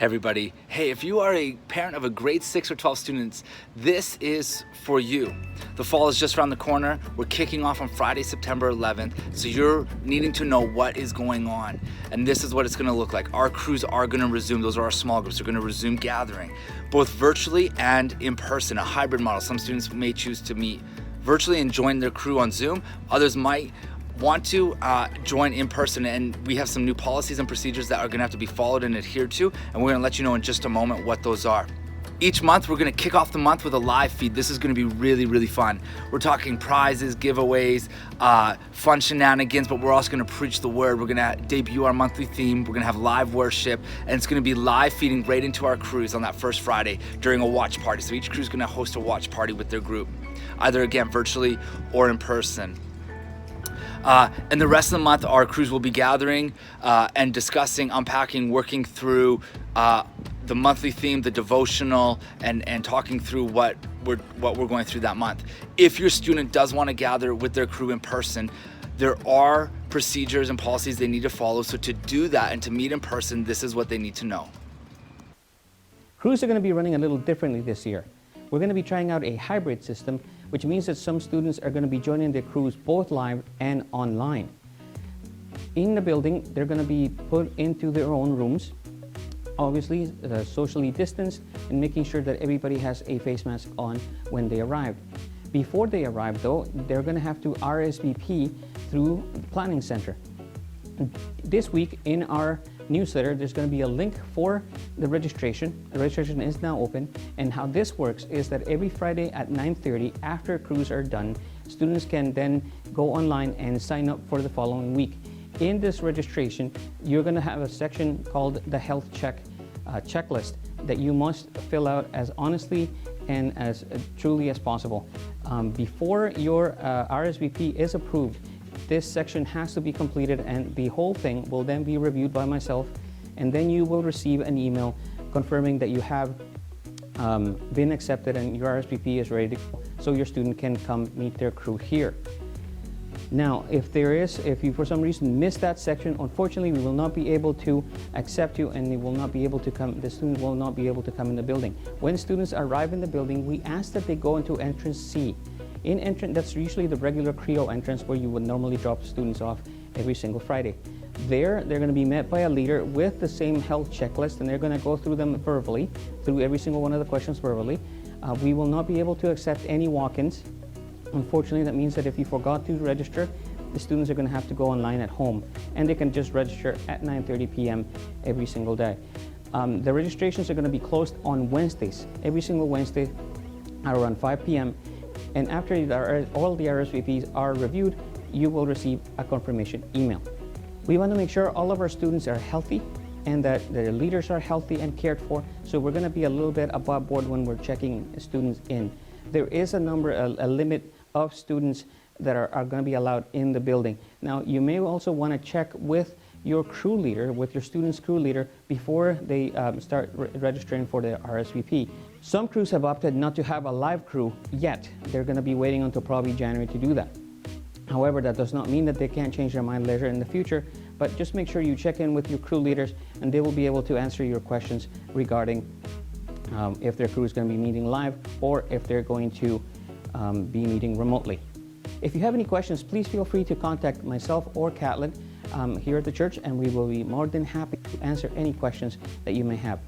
Hey everybody. Hey, if you are a parent of a grade 6 or 12 students, this is for you. The fall is just around the corner. We're kicking off on Friday, September 11th. So you're needing to know what is going on. And this is what it's gonna look like. Our crews are gonna resume. Those are our small groups. They're gonna resume gathering, both virtually and in person, a hybrid model. Some students may choose to meet virtually and join their crew on Zoom. Others might want to join in person, and we have some new policies and procedures that are gonna have to be followed and adhered to, and we're gonna let you know in just a moment what those are. Each month, we're gonna kick off the month with a live feed. This is gonna be really, really fun. We're talking prizes, giveaways, fun shenanigans, but we're also gonna preach the word. We're gonna debut our monthly theme. We're gonna have live worship, and it's gonna be live feeding right into our crews on that first Friday during a watch party. So each crew's gonna host a watch party with their group, either again, virtually or in person. And the rest of the month, our crews will be gathering and discussing, unpacking, working through the monthly theme, the devotional, and talking through what we're going through that month. If your student does want to gather with their crew in person, there are procedures and policies they need to follow. So to do that and to meet in person, this is what they need to know. Crews are going to be running a little differently this year. We're going to be trying out a hybrid system, which means that some students are going to be joining their crews both live and online. In the building, they're going to be put into their own rooms, obviously socially distanced, and making sure that everybody has a face mask on when they arrive. Before they arrive, though, they're going to have to RSVP through the planning center. This week in our newsletter, there's going to be a link for the registration. The registration is now open, and how this works is that every Friday at 9:30, after crews are done, students can then go online and sign up for the following week. In this registration, you're going to have a section called the health checklist that you must fill out as honestly and as truly as possible. Before your RSVP is approved, this section has to be completed, and the whole thing will then be reviewed by myself, and then you will receive an email confirming that you have been accepted and your RSVP is ready to go, so your student can come meet their crew here. Now, if you for some reason missed that section, unfortunately we will not be able to accept you, and the student will not be able to come in the building. When students arrive in the building, we ask that they go into entrance C. In entrance, that's usually the regular Creo entrance where you would normally drop students off every single Friday. There, they're going to be met by a leader with the same health checklist, and they're going to go through them verbally, through every single one of the questions verbally. We will not be able to accept any walk-ins. Unfortunately, that means that if you forgot to register, the students are going to have to go online at home, and they can just register at 9:30 p.m. every single day. The registrations are going to be closed on Wednesdays, every single Wednesday at around 5 p.m. And after all the RSVPs are reviewed, you will receive a confirmation email. We want to make sure all of our students are healthy and that their leaders are healthy and cared for, so we're going to be a little bit above board when we're checking students in. There is a limit of students that are going to be allowed in the building. Now, you may also want to check with your crew leader, with your student's crew leader, before they start registering for their RSVP. Some crews have opted not to have a live crew yet. They're going to be waiting until probably January to do that. However, that does not mean that they can't change their mind later in the future, but just make sure you check in with your crew leaders, and they will be able to answer your questions regarding if their crew is going to be meeting live or if they're going to be meeting remotely. If you have any questions, please feel free to contact myself or Catlin here at the church, and we will be more than happy to answer any questions that you may have.